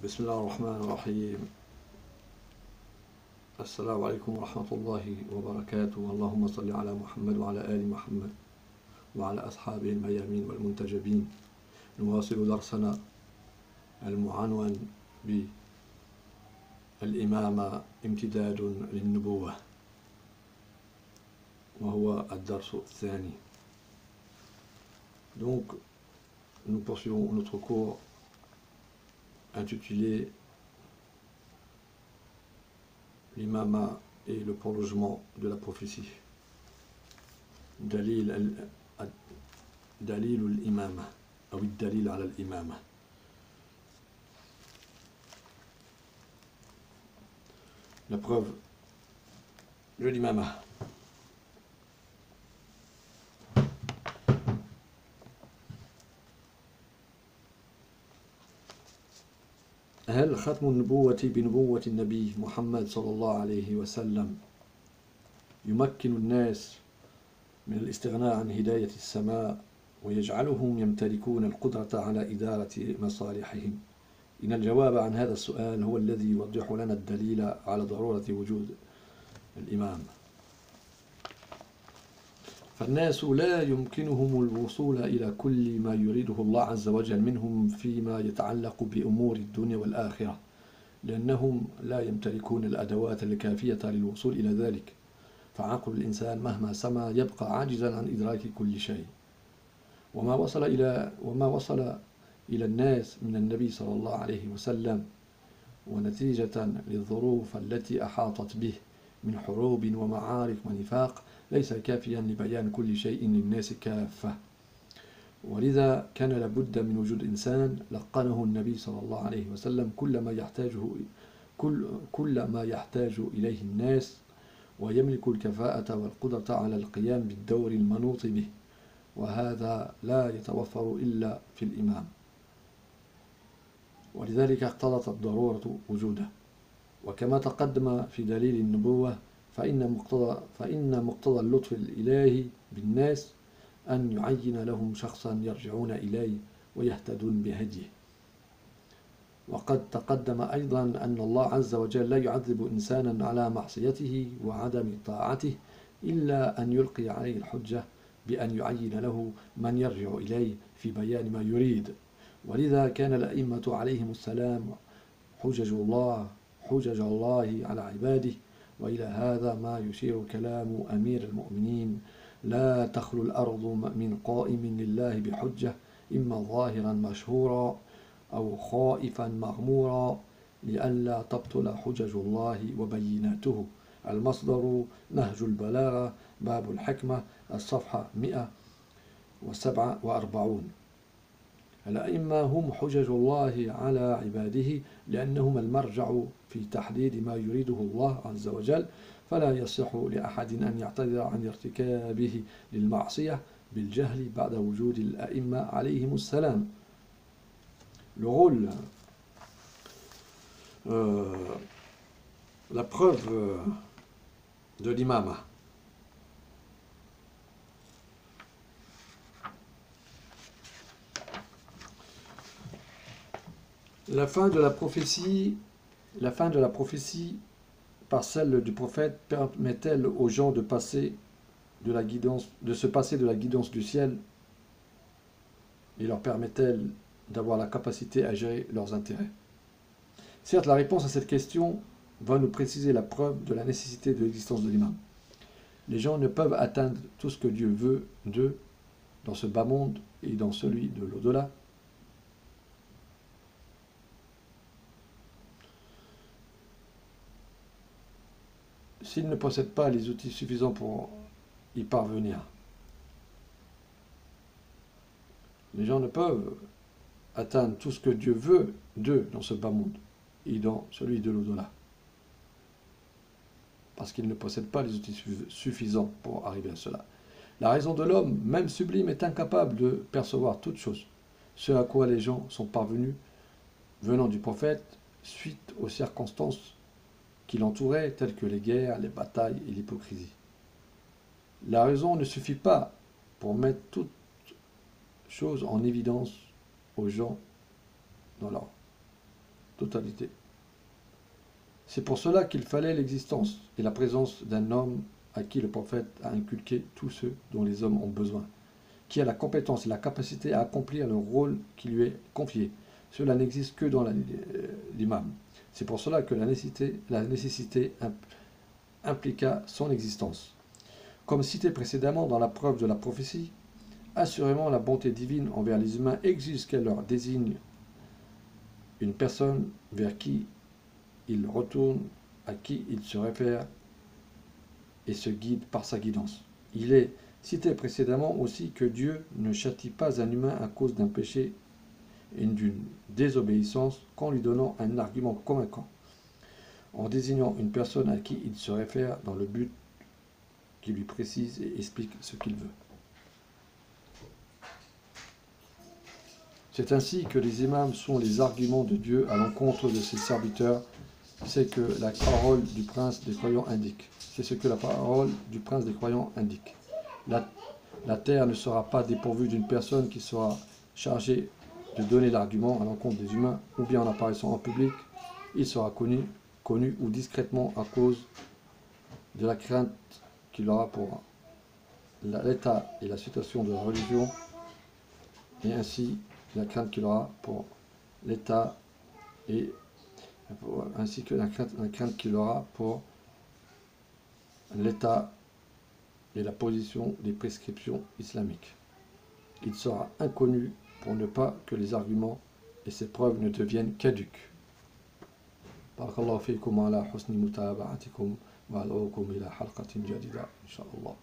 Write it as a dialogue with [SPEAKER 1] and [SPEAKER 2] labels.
[SPEAKER 1] بسم الله الرحمن الرحيم. السلام عليكم ورحمة الله وبركاته. اللهم صل على محمد وعلى آل محمد وعلى أصحابه الميامين والمنتجبين. نواصل درسنا المعنون بالإمامة امتداد للنبوة، وهو الدرس الثاني. Donc, nous poursuivons notre cours intitulé l'imama et le prolongement de la prophétie. Dalil al-imama, ou dalil ala al-imama. La preuve de l'imama. هل ختم النبوة بنبوة النبي محمد صلى الله عليه وسلم يمكن الناس من الاستغناء عن هداية السماء ويجعلهم يمتلكون القدرة على إدارة مصالحهم؟ إن الجواب عن هذا السؤال هو الذي يوضح لنا الدليل على ضرورة وجود الإمام. فالناس لا يمكنهم الوصول إلى كل ما يريده الله عز وجل منهم فيما يتعلق بأمور الدنيا والآخرة، لأنهم لا يمتلكون الأدوات الكافية للوصول إلى ذلك، فعقل الإنسان مهما سمى يبقى عاجزا عن إدراك كل شيء. وما وصل إلى الناس من النبي صلى الله عليه وسلم ونتيجة للظروف التي أحاطت به من حروب ومعارك ونفاق ليس كافيا لبيان كل شيء للناس كافة، ولذا كان لابد من وجود إنسان لقنه النبي صلى الله عليه وسلم كل ما يحتاج إليه الناس، ويملك الكفاءة والقدرة على القيام بالدور المنوط به، وهذا لا يتوفر إلا في الإمام، ولذلك اقتضت الضرورة وجوده. وكما تقدم في دليل النبوة فإن مقتضى اللطف الإلهي بالناس أن يعين لهم شخصا يرجعون إليه ويهتدون بهديه. وقد تقدم أيضا أن الله عز وجل لا يعذب إنسانا على معصيته وعدم طاعته إلا أن يلقي عليه الحجة بأن يعين له من يرجع إليه في بيان ما يريد. ولذا كان الأئمة عليهم السلام حجج الله على عباده. وإلى هذا ما يشير كلام أمير المؤمنين: لا تخلو الأرض من قائم لله بحجة، إما ظاهرا مشهورا أو خائفا مغمورا، لئلا تبطل حجج الله وبيناته. المصدر نهج البلاغة، باب الحكمة، الصفحة 147. الأئمة هم حجج الله على عباده لأنهم المرجع في تحديد ما يريده الله عز وجل، فلا يصح لأحد أن يعتذر عن ارتكابه للمعصية بالجهل بعد وجود الأئمة عليهم السلام. Le rôle, la preuve de l'imama. La fin de la prophétie par celle du prophète permet-elle aux gens de se passer de la guidance du ciel, et leur permet-elle d'avoir la capacité à gérer leurs intérêts? Certes, la réponse à cette question va nous préciser la preuve de la nécessité de l'existence de l'imam. Les gens ne peuvent atteindre tout ce que Dieu veut d'eux dans ce bas monde et dans celui de l'au-delà s'ils ne possèdent pas les outils suffisants pour y parvenir. Les gens ne peuvent atteindre tout ce que Dieu veut d'eux dans ce bas monde et dans celui de l'au-delà, parce qu'ils ne possèdent pas les outils suffisants pour arriver à cela. La raison de l'homme, même sublime, est incapable de percevoir toute chose, ce à quoi les gens sont parvenus venant du prophète suite aux circonstances qui l'entouraient, telles que les guerres, les batailles et l'hypocrisie. La raison ne suffit pas pour mettre toute chose en évidence aux gens dans leur totalité. C'est pour cela qu'il fallait l'existence et la présence d'un homme à qui le prophète a inculqué tout ce dont les hommes ont besoin, qui a la compétence et la capacité à accomplir le rôle qui lui est confié. Cela n'existe que dans l'imam. C'est pour cela que la nécessité impliqua son existence. Comme cité précédemment dans la preuve de la prophétie, assurément la bonté divine envers les humains exige qu'elle leur désigne une personne vers qui ils retournent, à qui ils se réfèrent et se guident par sa guidance. Il est cité précédemment aussi que Dieu ne châtie pas un humain à cause d'un péché et d'une désobéissance qu'en lui donnant un argument convaincant, en désignant une personne à qui il se réfère dans le but qui lui précise et explique ce qu'il veut. C'est ainsi que les imams sont les arguments de Dieu à l'encontre de ses serviteurs. C'est que la parole du prince des croyants indique. C'est ce que la parole du prince des croyants indique. La terre ne sera pas dépourvue d'une personne qui sera chargée de donner l'argument à l'encontre des humains, ou bien en apparaissant en public, il sera connu ou discrètement à cause de la crainte qu'il aura pour l'état et la situation de la religion, et ainsi la crainte qu'il aura pour l'état et ainsi que la crainte qu'il aura pour l'état et la position des prescriptions islamiques. Il sera inconnu pour ne pas que les arguments et ses preuves ne deviennent caduques. Barakallahu fikum ala husni mutaba'atikum wa al'ukum ila halqatin jadida inshallah.